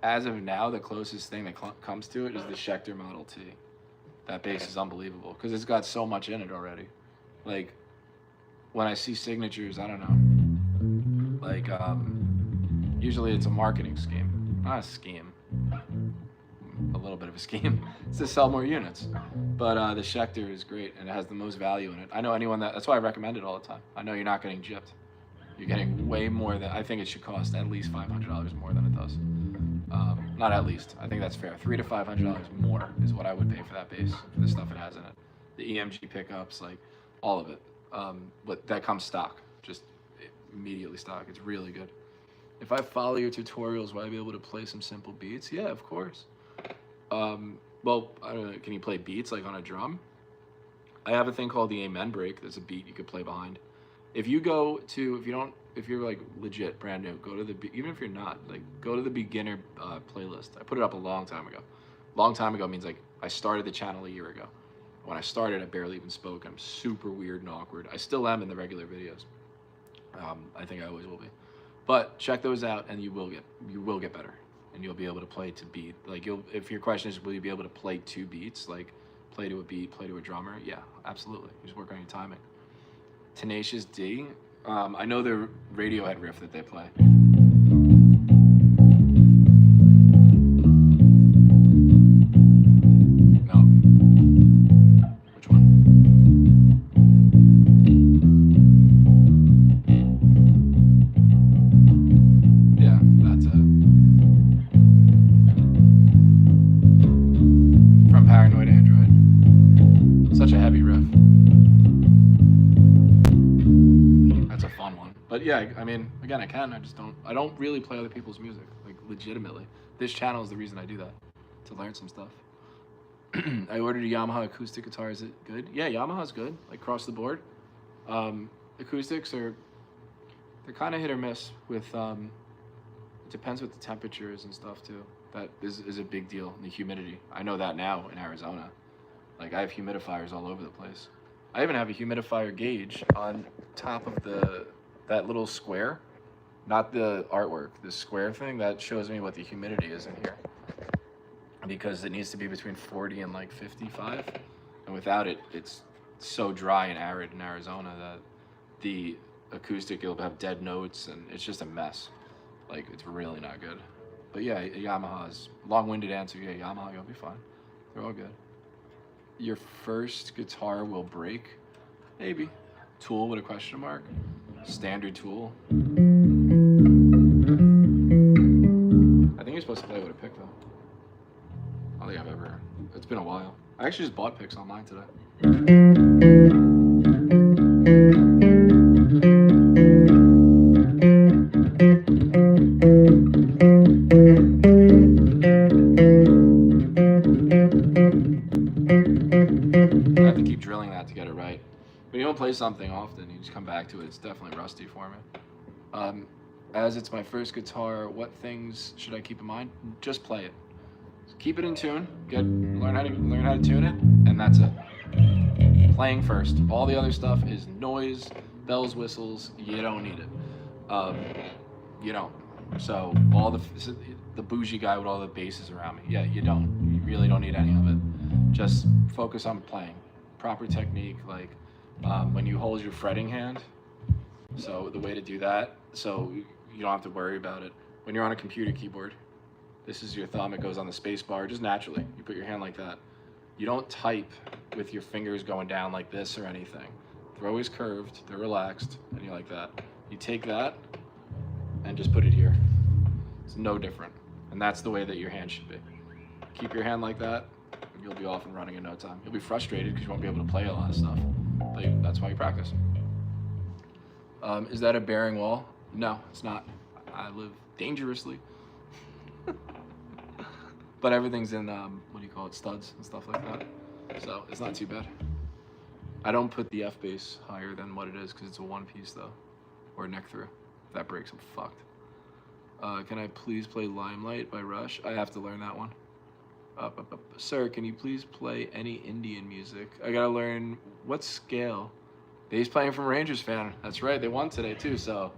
As of now, the closest thing that comes to it is the Schecter Model T. That bass is unbelievable because it's got so much in it already. Like, when I see signatures, I don't know. Like, usually it's a marketing scheme. Not a scheme. A little bit of a scheme. It's to sell more units. But the Schecter is great, and it has the most value in it. I know anyone that's why I recommend it all the time. I know you're not getting gypped. You're getting way more than, I think it should cost at least $500 more than it does. Not at least, I think that's fair. $300 to $500 more is what I would pay for that bass, for the stuff it has in it. The EMG pickups, like, all of it. But that comes stock, just immediately stock. It's really good. If I follow your tutorials, will I be able to play some simple beats? Yeah, of course. Well, I don't know, can you play beats like on a drum? I have a thing called the Amen break. There's a beat you could play behind. If you go to, if you're like legit brand new, go to even if you're not, like, go to the beginner playlist. I put it up a long time ago. Long time ago means like I started the channel a year ago. When I started, I barely even spoke. I'm super weird and awkward. I still am in the regular videos. I think I always will be. But check those out, and you will get better, and you'll be able to play to beat. Like, if your question is, will you be able to play 2 beats, like play to a beat, play to a drummer? Yeah, absolutely. You just work on your timing. Tenacious D. I know the Radiohead riff that they play. No. Which one? yeah, I mean, again, I can. I don't really play other people's music, like legitimately. This channel is the reason I do that, to learn some stuff. I ordered a Yamaha acoustic guitar. Is it good? Yeah, Yamaha's good, like across the board. Acoustics they're kind of hit or miss with, it depends what the temperature is and stuff too. That is a big deal. And the humidity. I know that now in Arizona. Like I have humidifiers all over the place. I even have a humidifier gauge on top of that little square, not the artwork, the square thing that shows me what the humidity is in here. Because it needs to be between 40 and like 55, and without it, it's so dry and arid in Arizona that the acoustic, you'll have dead notes, and it's just a mess. Like, it's really not good. But yeah, Yamaha's long-winded answer. Yeah, Yamaha, you'll be fine. They're all good. Your first guitar will break? Maybe. Tool with a question mark? Standard Tool. I think you're supposed to play with a pick, though. I don't think I've ever. It's been a while. I actually just bought picks online today. I have to keep drilling that to get it right. When you don't play something often, you just come back to it. It's definitely rusty for me. As it's my first guitar, what things should I keep in mind? Just play it. Keep it in tune. Learn how to tune it, and that's it. Playing first. All the other stuff is noise, bells, whistles. You don't need it. You don't. So all the bougie guy with all the basses around me. Yeah, you don't. You really don't need any of it. Just focus on playing. Proper technique, like when you hold your fretting hand. So the way to do that, so you don't have to worry about it. When you're on a computer keyboard, this is your thumb, it goes on the space bar, just naturally. You put your hand like that. You don't type with your fingers going down like this or anything. They're always curved, they're relaxed, and you like that. You take that and just put it here. It's no different. And that's the way that your hand should be. Keep your hand like that, and you'll be off and running in no time. You'll be frustrated because you won't be able to play a lot of stuff. But that's why you practice. Is that a bearing wall? No, it's not. I live dangerously. But everything's in, what do you call it, studs and stuff like that. So it's not too bad. I don't put the F bass higher than what it is because it's a one piece though, or a neck through. If that breaks, I'm fucked. Can I please play Limelight by Rush? I have to learn that one. Sir, can you please play any Indian music? I gotta learn what scale. Bass playing from Rangers fan. That's right, they won today too, so.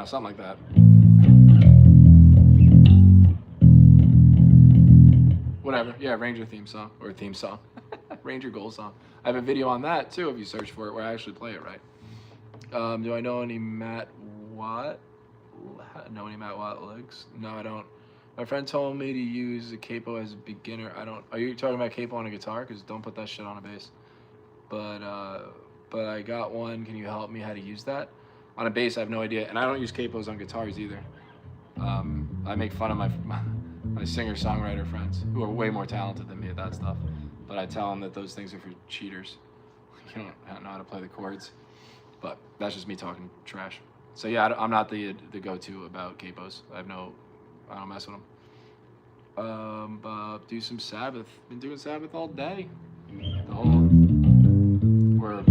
Something like that. Whatever. Yeah, Ranger theme song. Or theme song. Ranger goal song. I have a video on that too if you search for it where I actually play it right. Do I know any Matt Watt? Know any Matt Watt licks? No, I don't. My friend told me to use a capo as a beginner. I don't. Are you talking about capo on a guitar? Because don't put that shit on a bass. But I got one. Can you help me how to use that? On a bass, I have no idea, and I don't use capos on guitars either. I make fun of my singer-songwriter friends who are way more talented than me at that stuff, but I tell them that those things are for cheaters. You don't know how to play the chords, but that's just me talking trash. So yeah, I'm not the go-to about capos. I don't mess with them. But do some Sabbath. Been doing Sabbath all day. The whole we're.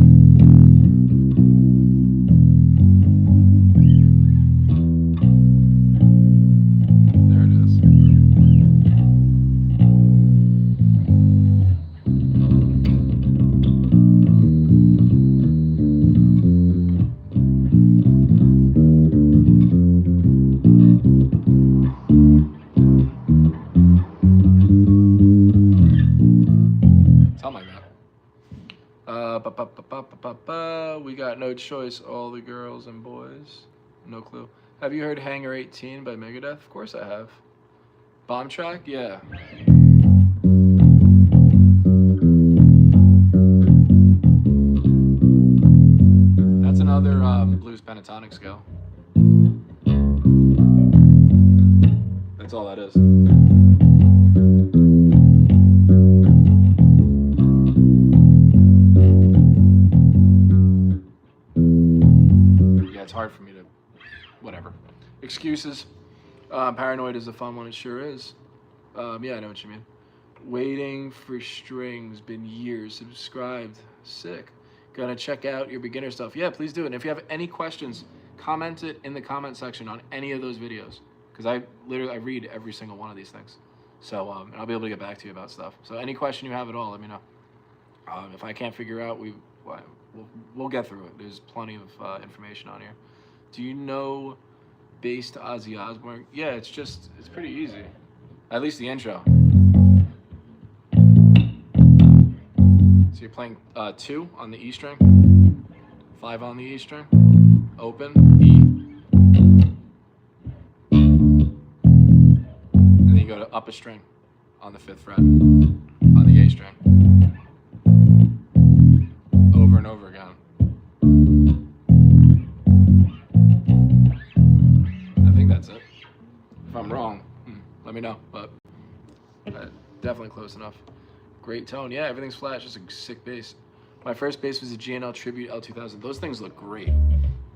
got no choice, all the girls and boys. No clue. Have you heard Hangar 18 by Megadeth? Of course I have. Bomb track? Yeah. That's another blues pentatonic scale. That's all that is. Yeah, it's hard for me to, whatever. Excuses. Paranoid is a fun one, it sure is. Yeah, I know what you mean. Waiting for strings, been years, subscribed, sick. Gonna check out your beginner stuff. Yeah, please do it. And if you have any questions, comment it in the comment section on any of those videos. Because I read every single one of these things. So, and I'll be able to get back to you about stuff. So any question you have at all, let me know. If I can't figure out, we'll get through it. There's plenty of information on here. Do you know bass to Ozzy Osbourne? Yeah, it's pretty easy. At least the intro. So you're playing 2 on the E string, 5 on the E string, open, E. And then you go to up a string on the 5th fret, on the A string. Over and over again. I think that's it. If I'm wrong, let me know, but definitely close enough. Great tone. Yeah, everything's flat, just a sick bass. My first bass was a G&L Tribute L2000. Those things look great.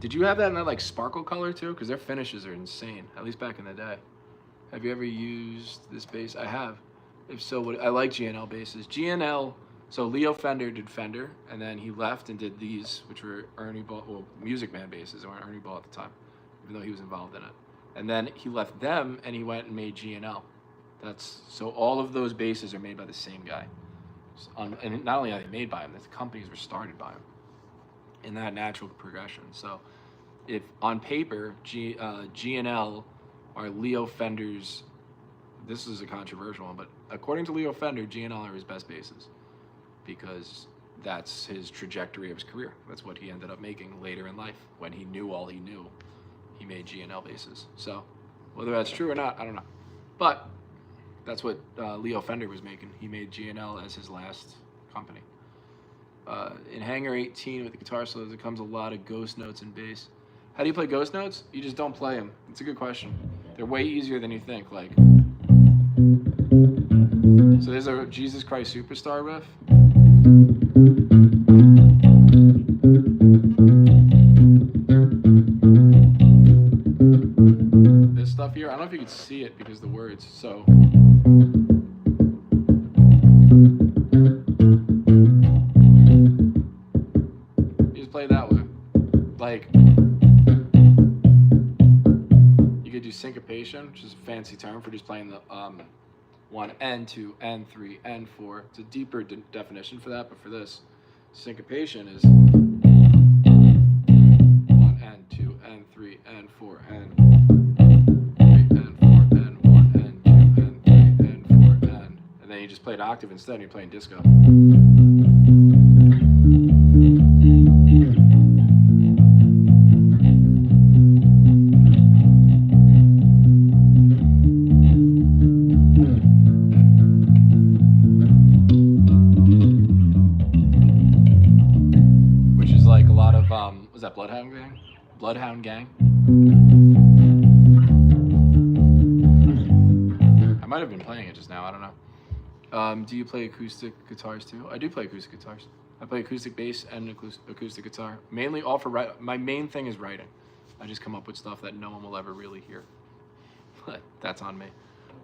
Did you have that in that like sparkle color too? Because their finishes are insane, at least back in the day. Have you ever used this bass? I have. If so, I like G&L basses. G&L, so Leo Fender did Fender, and then he left and did these, which were Ernie Ball, well, Music Man basses, and were Ernie Ball at the time, even though he was involved in it. And then he left them and he went and made G&L. So all of those basses are made by the same guy. And not only are they made by him, the companies were started by him in that natural progression. So if on paper, G&L are Leo Fender's, this is a controversial one, but according to Leo Fender, G&L are his best basses because that's his trajectory of his career. That's what he ended up making later in life. When he knew all he knew, he made G&L basses. So whether that's true or not, I don't know. But that's what Leo Fender was making. He made G&L as his last company. In Hangar 18 with the guitar solos, there comes a lot of ghost notes and bass. How do you play ghost notes? You just don't play them. It's a good question. They're way easier than you think. Like, so there's a Jesus Christ Superstar riff. This stuff here, I don't know if you can see it because of the words, so. You just play it that way. Like, you could do syncopation, which is a fancy term for just playing the 1 and 2 and 3 and 4. It's a deeper definition for that, but for this, syncopation is 1 and 2 and 3 and 4 and 3 and 4 and 1 and 2 and 3 and 4 and then you just play an octave instead and you're playing disco. Was that Bloodhound Gang? Bloodhound Gang? I might have been playing it just now, I don't know. Do you play acoustic guitars too? I do play acoustic guitars. I play acoustic bass and acoustic guitar. Mainly all for writing. My main thing is writing. I just come up with stuff that no one will ever really hear. But that's on me.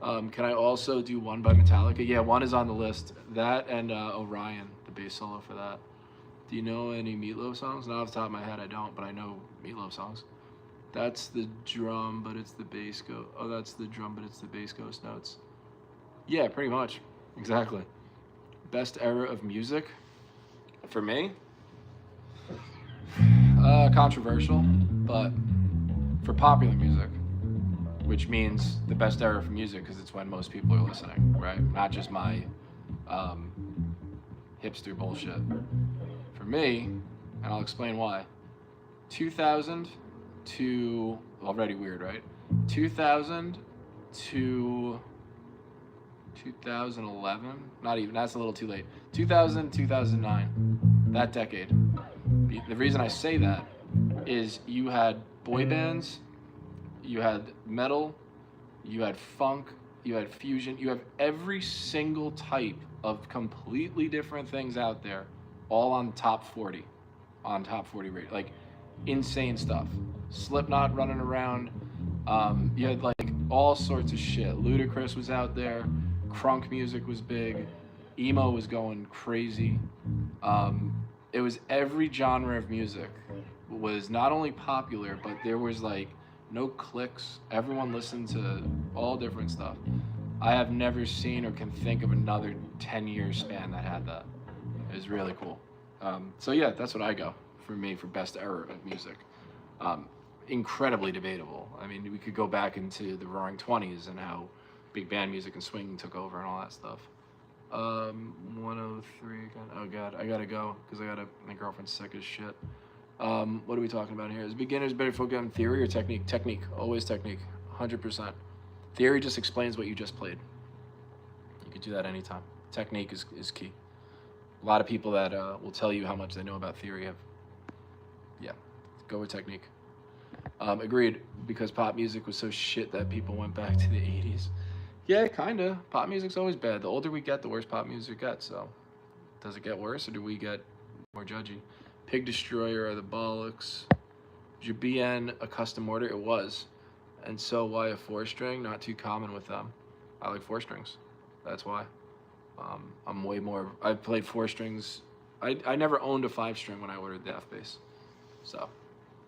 Can I also do one by Metallica? Yeah, one is on the list. That and Orion, the bass solo for that. Do you know any Meatloaf songs? Not off the top of my head, I don't, but I know Meatloaf songs. That's the drum, but it's the bass go. Oh, that's the drum, but it's the bass ghost notes. Yeah, pretty much. Exactly. Best era of music? For me? Controversial, but for popular music, which means the best era for music because it's when most people are listening, right? Not just my hipster bullshit. For me, and I'll explain why, 2000 to, already weird, right? 2000 to 2011, not even, that's a little too late. 2000, 2009, that decade. The reason I say that is you had boy bands, you had metal, you had funk, you had fusion, you have every single type of completely different things out there, all on top 40 rate, like insane stuff. Slipknot running around, you had like all sorts of shit. Ludacris was out there, crunk music was big, emo was going crazy. It was every genre of music was not only popular, but there was like no cliques. Everyone listened to all different stuff. I have never seen or can think of another 10-year span that had that. It was really cool. So yeah, that's what I go for me for best era of music. Incredibly debatable. I mean, we could go back into the Roaring '20s and how big band music and swing took over and all that stuff. 103 again. Oh god, I gotta go because my girlfriend's sick as shit. What are we talking about here? Is beginners better focus on theory or technique? Technique, always technique, 100%. Theory just explains what you just played. You could do that anytime. Technique is key. A lot of people that will tell you how much they know about theory go with technique. Agreed, because pop music was so shit that people went back to the 80s. Yeah, kinda. Pop music's always bad. The older we get, the worse pop music gets, so. Does it get worse, or do we get more judgy? Pig Destroyer are the bollocks. Was your BN a custom order? It was. And so why a 4-string? Not too common with them. I like 4 strings. That's why. I'm way more, I played 4 strings. I never owned a 5-string when I ordered the F-Bass. So,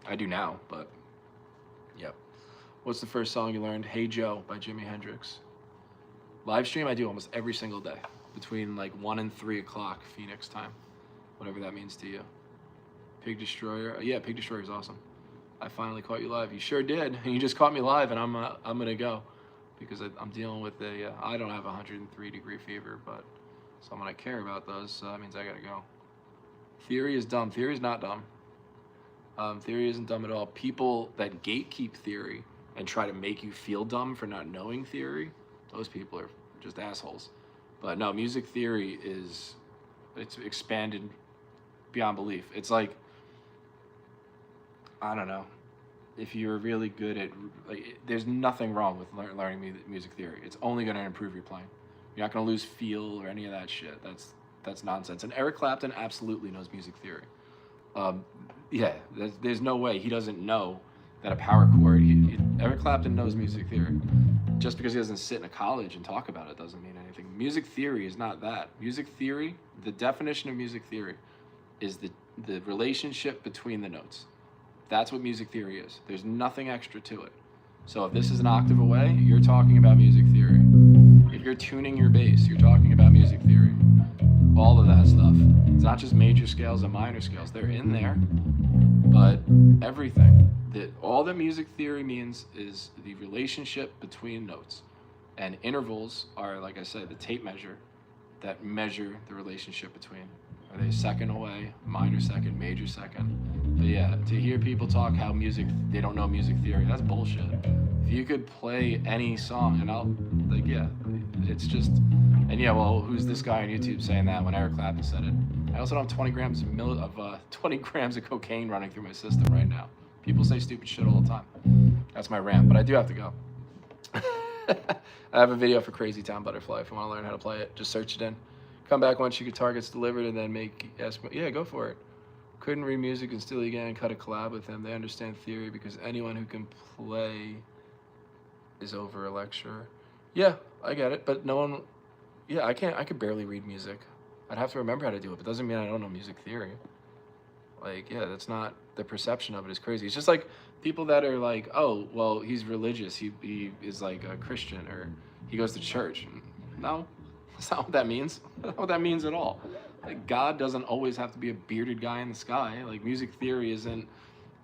I do now, but, yeah. What's the first song you learned? Hey Joe by Jimi Hendrix. Live stream I do almost every single day. Between like 1 and 3 o'clock Phoenix time. Whatever that means to you. Pig Destroyer. Yeah, Pig Destroyer is awesome. I finally caught you live. You sure did. You just caught me live, and I'm gonna go because I'm dealing with I don't have a 103-degree fever, but someone I care about does, so that means I gotta go. Theory is dumb. Theory is not dumb. Theory isn't dumb at all. People that gatekeep theory and try to make you feel dumb for not knowing theory, those people are just assholes. But no, music theory it's expanded beyond belief. It's like, I don't know, if you're really good at, like, there's nothing wrong with learning music theory. It's only going to improve your playing. You're not going to lose feel or any of that shit. That's nonsense. And Eric Clapton absolutely knows music theory. Yeah, there's no way he doesn't know that a power chord, Eric Clapton knows music theory. Just because he doesn't sit in a college and talk about it doesn't mean anything. Music theory is not that. Music theory, the definition of music theory is the relationship between the notes. That's what music theory is. There's nothing extra to it. So if this is an octave away, you're talking about music theory. If you're tuning your bass, you're talking about music theory. All of that stuff. It's not just major scales and minor scales. They're in there, but everything. All that music theory means is the relationship between notes. And intervals are, like I said, the tape measure that measure the relationship between. Are they second away, minor second, major second? But yeah, to hear people talk how they don't know music theory, that's bullshit. If you could play any song, and yeah, it's just, and yeah, well, who's this guy on YouTube saying that when Eric Clapton said it? I also don't have 20 grams of cocaine running through my system right now. People say stupid shit all the time. That's my rant, but I do have to go. I have a video for Crazy Town Butterfly if you want to learn how to play it. Just search it in. Come back once your guitar gets delivered and then yeah, go for it. Couldn't read music and still again cut a collab with them. They understand theory because anyone who can play is over a lecturer. Yeah, I get it, but no one, yeah, I could barely read music. I'd have to remember how to do it, but doesn't mean I don't know music theory. Like, yeah, that's not, the perception of it is crazy. It's just like people that are like, oh, well, he's religious. He is like a Christian or he goes to church. No, that's not what that means. That's not what that means at all. Like, God doesn't always have to be a bearded guy in the sky. Like, music theory isn't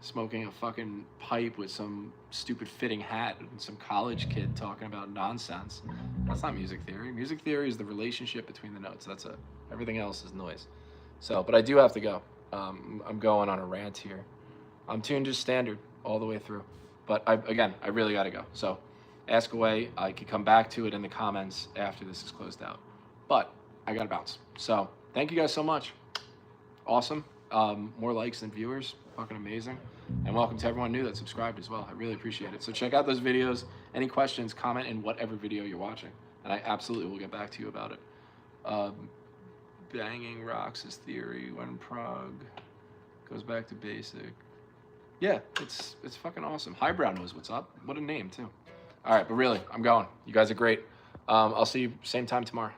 smoking a fucking pipe with some stupid fitting hat and some college kid talking about nonsense. That's not music theory. Music theory is the relationship between the notes. That's it. Everything else is noise. So, but I do have to go. I'm going on a rant here. I'm tuned just standard all the way through. But again, I really got to go. So ask away. I could come back to it in the comments after this is closed out. But I got to bounce. So thank you guys so much. Awesome. More likes than viewers. Fucking amazing. And welcome to everyone new that subscribed as well. I really appreciate it. So check out those videos. Any questions, comment in whatever video you're watching. And I absolutely will get back to you about it. Banging rocks is theory when prog goes back to basic. Yeah, it's fucking awesome. Highbrow knows what's up. What a name, too. All right, but really, I'm going. You guys are great. I'll see you same time tomorrow.